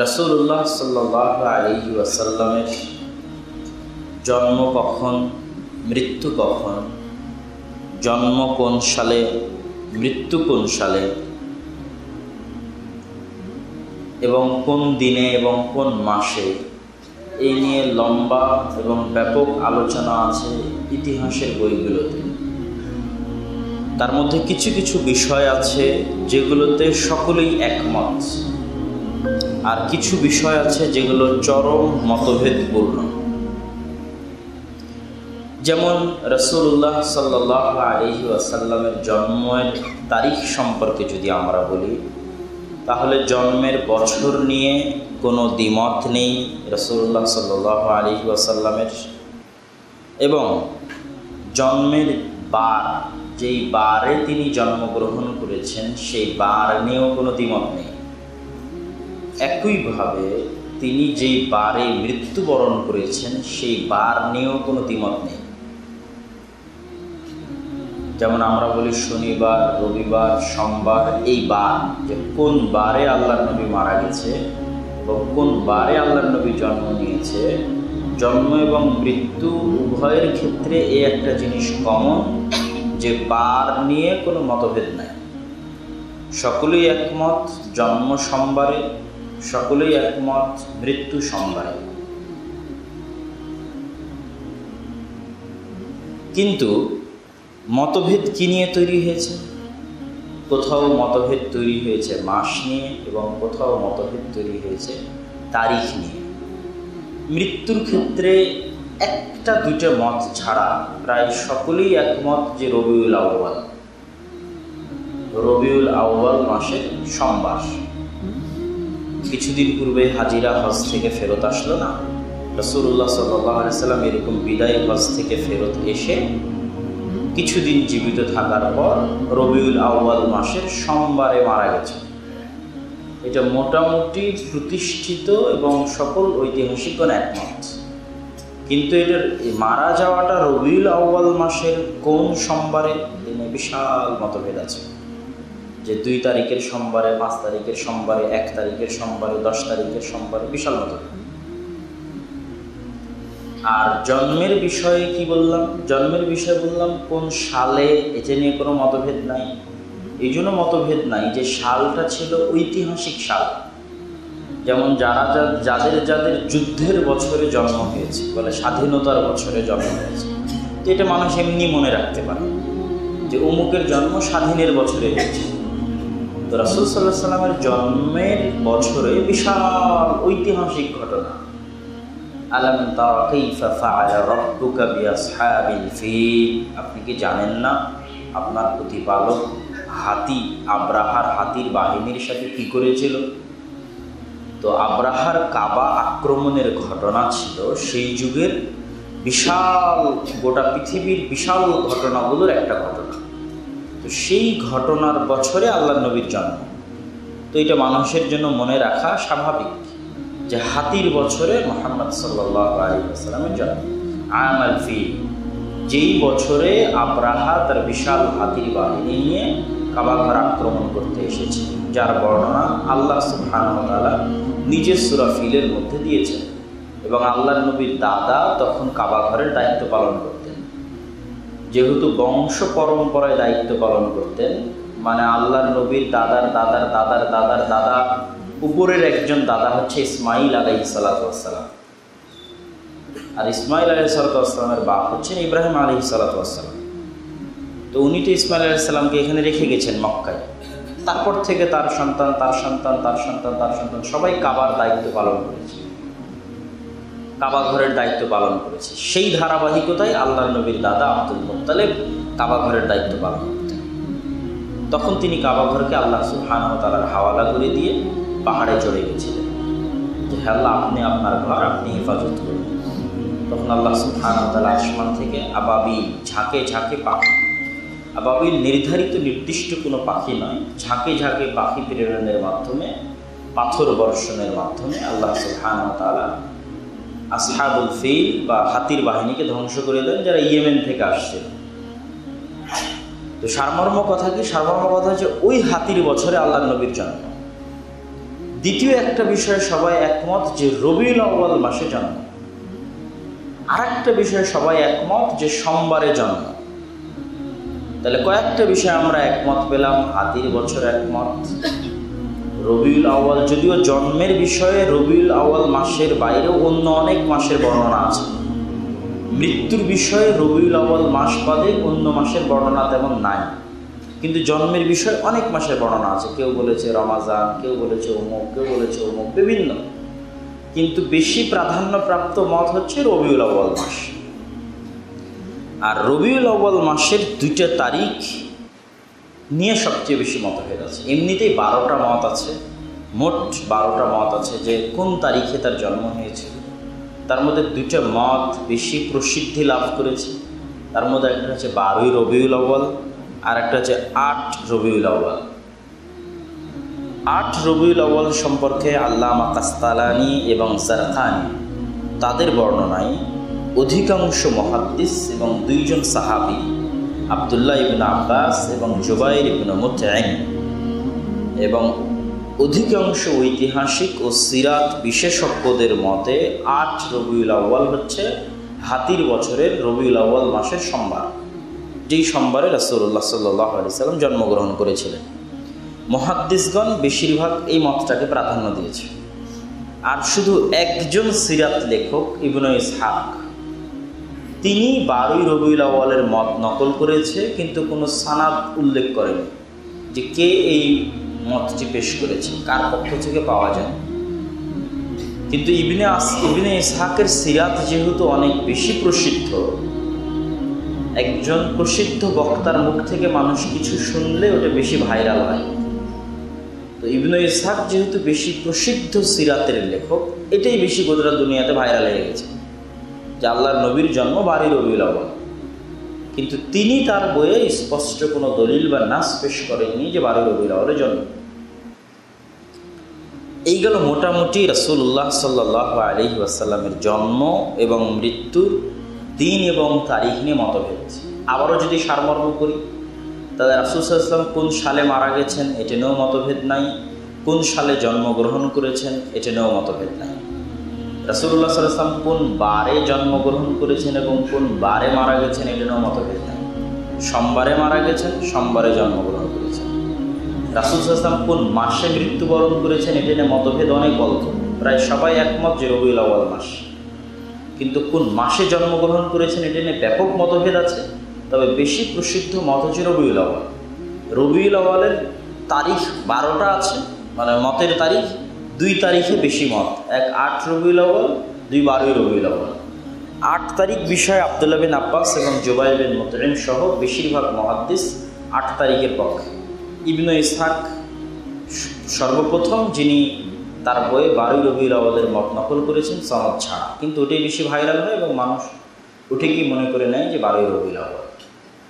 রাসূলুল্লাহ সাল্লাল্লাহু আলাইহি ওয়াসাল্লামের জন্ম কখন, মৃত্যু কখন, জন্ম কোন সালে, মৃত্যু কোন সালে এবং কোন দিনে এবং কোন মাসে, এই নিয়ে লম্বা এবং ব্যাপক আলোচনা আছে ইতিহাসের বইগুলোতে। তার মধ্যে কিছু কিছু বিষয় আছে যেগুলোতে সকলেই একমত, আর কিছু বিষয় আছে যেগুলো চরম মতভেদপূর্ণ। যেমন রাসূলুল্লাহ সাল্লাল্লাহু আলাইহি ওয়াসাল্লামের জন্মের তারিখ সম্পর্কে যদি আমরা বলি, তাহলে জন্মের বছর নিয়ে কোনো দ্বিমত নেই রাসূলুল্লাহ সাল্লাল্লাহু আলাইহি ওয়াসাল্লামের, এবং জন্মের বার, যেই বারে তিনি জন্মগ্রহণ করেছেন সেই বার নিয়েও কোনো দ্বিমত নেই। একইভাবে তিনি যেই বারে মৃত্যুবরণ করেছেন সেই বার নিয়েও কোনো দ্বিমত নেই। যেমন আমরা বলি শনিবার, রবিবার, সোমবার, এই বার, যে কোন বারে আল্লাহর নবী মারা গেছে এবং কোন বারে আল্লাহর নবী জন্ম নিয়েছে, জন্ম এবং মৃত্যু উভয়ের ক্ষেত্রে এই একটা জিনিস কমন, যে বার নিয়ে কোনো মতভেদ নাই। সকলেই একমত জন্ম সোমবারে, সকলেই একমত মৃত্যু সোমবারে। কিন্তু মতভেদ কি নিয়ে তৈরি হয়েছে? কোথাও মতভেদ তৈরি হয়েছে মাস নিয়ে এবং কোথাও মতভেদ তৈরি হয়েছে তারিখ নিয়ে। মৃত্যুর ক্ষেত্রে একটা দুইটা মত ছাড়া প্রায় সকলেই একমত যে রবিউল আউয়াল, রবিউল আউয়াল মাসের সোমবার। কিছুদিন পূর্বে হাজিরা হজ থেকে ফেরত আসলো না, রাসূলুল্লাহ সাল্লাল্লাহু আলাইহি ওয়াসাল্লাম এরকম বিদায় হজ থেকে ফেরত এসে কিছুদিন জীবিত থাকার পর রবিউল আউয়াল মাসের সোমবারে মারা গেছে। এটা মোটামুটি প্রতিষ্ঠিত এবং সকল ঐতিহাসিকগণ একমত। কিন্তু এটার মারা যাওয়াটা রবিউল আউয়াল মাসের কোন সোমবারে, এনে বিশাল মতভেদ আছে। যে 2 তারিখের সোমবারে, 5 তারিখের সোমবারে, 1 তারিখের সোমবারে, 10 তারিখের সোমবারে, বিশাল মতভেদ। আর জন্মের বিষয়ে কি বললাম? জন্মের বিষয়ে বললাম কোন সালে, এটা নিয়ে কোনো মতভেদ নাই। এই জন্য মতভেদ নাই যে সালটা ছিল ঐতিহাসিক সাল। যেমন যাদের যাদের যুদ্ধের বছরে জন্ম হয়েছে, বলে স্বাধীনতার বছরে জন্ম হয়েছে, তো এটা মানুষ এমনি মনে রাখতে পারে যে অমুকের জন্ম স্বাধীনের বছরে হয়েছে। তো রাসূল সাল্লাল্লাহু আলাইহি ওয়াসাল্লামের জন্মের বছরে বিশাল ঐতিহাসিক ঘটনা। আলাম তারা কাইফা ফাআলা রাব্বুকা বিআসহাবিল ফিল, আপনি কি জানেন না আপনার প্রতিপালক আব্রাহার হাতির বাহিনীর সাথে কি করেছিল? তো আব্রাহার কাবা আক্রমণের ঘটনা ছিল সেই যুগের বিশাল, গোটা পৃথিবীর বিশাল ঘটনাগুলোর একটা ঘটনা। তো সেই ঘটনার বছরে আল্লাহর নবীর জন্ম। তো এটা মানুষের জন্য মনে রাখা স্বাভাবিক যে হাতির বছরে মুহাম্মদ সাল্লাল্লাহু আলাইহি ওয়াসাল্লামের জন্ম। আমাল ফিল, যেই বছরে আব্রাহা তার বিশাল হাতির বাহিনী নিয়ে কাবা ঘর আক্রমণ করতে এসেছে, যার বর্ণনা আল্লাহ সুবহানাহু ওয়া তাআলা নিজের সূরা ফিলের মধ্যে দিয়েছেন। এবং আল্লাহর নবীর দাদা তখন কাবা ঘরের দায়িত্ব পালন করতেন। যেহেতু বংশ পরম্পরায় দায়িত্ব পালন করতেন, মানে আল্লাহর নবীর দাদার দাদার দাদার দাদার দাদা, উপরের একজন দাদা হচ্ছে ইসমাঈল আলাইহিস সালাতু ওয়াস সালাম, আর ইসমাঈল আলাইহিস সালাতু ওয়াস সালামের বাপ হচ্ছেন ইব্রাহিম আলাইহিস সালাতু ওয়াস সালাম। তো উনি তো ইসমাঈল আলাইহিস সালামকে এখানে রেখে গেছেন মক্কায়। তারপর থেকে তার সন্তান, তার সন্তান, তার সন্তান, তার সন্তান সবাই কাবার দায়িত্ব পালন করেছে, কাবা ঘরের দায়িত্ব পালন করেছে। সেই ধারাবাহিকতায় আল্লাহর নবীর দাদা আব্দুল মুত্তালিব কাবা ঘরের দায়িত্ব পালন করতেন। তখন তিনি কাবা ঘরকে আল্লাহ সুবহানাহু ওয়া তাআলার হাওয়ালা করে দিয়ে পাহাড়ে চড়ে গেছিলেন যে হে আল্লাহ, আপনি আপনার ঘর আপনি হেফাজত করুন। তখন আল্লাহ সুবহানাহু ওয়া তাআলা আসমান থেকে আবাবিল, ঝাঁকে ঝাঁকে পাখি, আবাবিল নির্ধারিত নির্দিষ্ট কোনো পাখি নয়, ঝাঁকে ঝাঁকে পাখি প্রেরণের মাধ্যমে, পাথর বর্ষণের মাধ্যমে আল্লাহ সুবহানাহু ওয়া তাআলা আসহাবুল ফিল বা হাতির বাহিনীকে ধ্বংস করে দেন, যারা ইয়েমেন থেকে আসছিল। তো সারমর্ম কথা কি? সারমর্ম কথা হচ্ছে ওই হাতির বছরে আল্লাহর নবীর জন্ম। দ্বিতীয় একটা বিষয়ে সবাই একমত যে রবিউল আউয়াল মাসে জন্ম। আর একটা বিষয়ে সবাই একমত যে সোমবারে জন্ম। তাহলে কয়েকটা বিষয়ে আমরা একমত পেলাম। হাতির বছর একমত, রবিউল আউয়াল, যদিও জন্মের বিষয়ে রবিউল আউয়াল মাসের বাইরেও অন্য অনেক মাসের বর্ণনা আছে। মৃত্যুর বিষয়ে রবিউল আউয়াল মাস বাদে অন্য মাসের বর্ণনা তেমন নাই, কিন্তু জন্মের বিষয়ে অনেক মাসের বর্ণনা আছে। কেউ বলেছে রমাজান, কেউ বলেছে অমুক, কেউ বলেছে অমুক, বিভিন্ন। কিন্তু বেশি প্রাধান্যপ্রাপ্ত মত হচ্ছে রবিউল আউয়াল মাস। আর রবিউল আউয়াল মাসের 2টা তারিখ নিয়ে সবচেয়ে বেশি মতভেদ আছে। এমনিতেই 12টা মত আছে, মোট 12টা মত আছে যে কোন তারিখে তার জন্ম হয়েছিল। তার মধ্যে 2টা মত বেশি প্রসিদ্ধি লাভ করেছে। তার মধ্যে একটা হচ্ছে 12ই রবিউল আউয়াল, আর একটা হচ্ছে 8 রবিউল আউয়াল। 8 রবিউল আউয়াল সম্পর্কে আল্লামা কাস্তালানি এবং জারকানি তাদের বর্ণনায় অধিকাংশ মুহাদ্দিস এবং 2 জন সাহাবী আব্দুল্লাহ ইবনে আব্বাস এবং জুবাইর ইবনে মুতঈম এবং অধিকাংশ ঐতিহাসিক ও সিরাত বিশেষজ্ঞদের মতে 8 রবিউল আউয়াল হচ্ছে হাতির বছরের রবিউল আউয়াল মাসের সোমবার, যেই সোমবারে রাসূলুল্লাহ সাল্লাল্লাহু আলাইহি সাল্লাম জন্মগ্রহণ করেছিলেন। মুহাদ্দিসগণ বেশিরভাগ এই মতটাকে প্রাধান্য দিয়েছে। আর শুধু একজন সিরাত লেখক ইবনে ইসহাক, তিনি 12ই রবিউল আউয়ালের মত নকল করেছে, কিন্তু কোনো সানাদ উল্লেখ করেনি যে কে এই মতটি পেশ করেছে, কার পক্ষ থেকে পাওয়া যায়। কিন্তু ইবনে ইসহাকের সিরাত যেহেতু অনেক বেশি প্রসিদ্ধ, একজন প্রসিদ্ধ বক্তার মুখ থেকে মানুষ কিছু শুনলে ওটা বেশি ভাইরাল হয়। তো ইবনে ইসহাক যেহেতু বেশি প্রসিদ্ধ সিরাতের লেখক, এটাই বেশি গোটা দুনিয়াতে ভাইরাল হয়ে গেছে যে আল্লাহর নবীর জন্ম 12ই রবিউল আউয়াল। কিন্তু তিনি তার বইয়ে স্পষ্ট কোনো দলিল বা নাস পেশ করেননি যে 12ই রবিউল আউয়ালে জন্ম। এই গেল মোটামুটি রাসূলুল্লাহ সাল্লাল্লাহু আলাইহি ওয়াসাল্লামের জন্ম এবং মৃত্যুর দিন এবং তারিখ নিয়ে মতভেদ। আবারও যদি সারমর্ম করি, তাহলে রাসূল সাল্লাল্লাহু আলাইহি ওয়াসাল্লাম কোন সালে মারা গেছেন এটা নিয়েও মতভেদ নাই, কোন সালে জন্মগ্রহণ করেছেন এটা নিয়েও মতভেদ নাই। রাসূলুল্লাহ সাল্লাল্লাহু আলাইহি ওয়াসাল্লাম কোন বারে জন্মগ্রহণ করেছেন এবং কোন বারে মারা গেছেন এটা নিয়েও মতভেদ নাই। সোমবারে মারা গেছেন, সোমবারে জন্মগ্রহণ করেছেন। রাসূল সাল্লাল্লাহু আলাইহি ওয়াসাল্লাম কোন মাসে মৃত্যুবরণ করেছেন এটা নিয়ে মতভেদ অনেক অল্প, প্রায় সবাই একমত যে রবিউল আউয়াল মাস। কিন্তু কোন মাসে জন্মগ্রহণ করেছেন এটা নিয়ে ব্যাপক মতভেদ আছে। তবে বেশি প্রসিদ্ধ মত হচ্ছে রবিউল আউয়াল। রবিউল আউয়ালের তারিখ 12টা আছে, মানে মতের তারিখ 2 তারিখে বেশি মত, এক 8 রবিউল আউয়াল, 2 12ই রবিউল আউয়াল। 8 তারিখ বিষয়ে আব্দুল্লাহ বিন আব্বাস এবং জুবাইর বিন মুতঈম সহ বেশিরভাগ মুহাদ্দিস 8 তারিখের পক্ষে। ইবনে ইসহাক সর্বপ্রথম যিনি তার বইয়ে 12ই রবিউল আউয়ালের মত নকল করেছেন সনদ ছাড়া, কিন্তু ওটাই বেশি ভাইরাল হয় এবং মানুষ উঠে কি মনে করে নেয় যে 12ই রবিউল আউয়াল।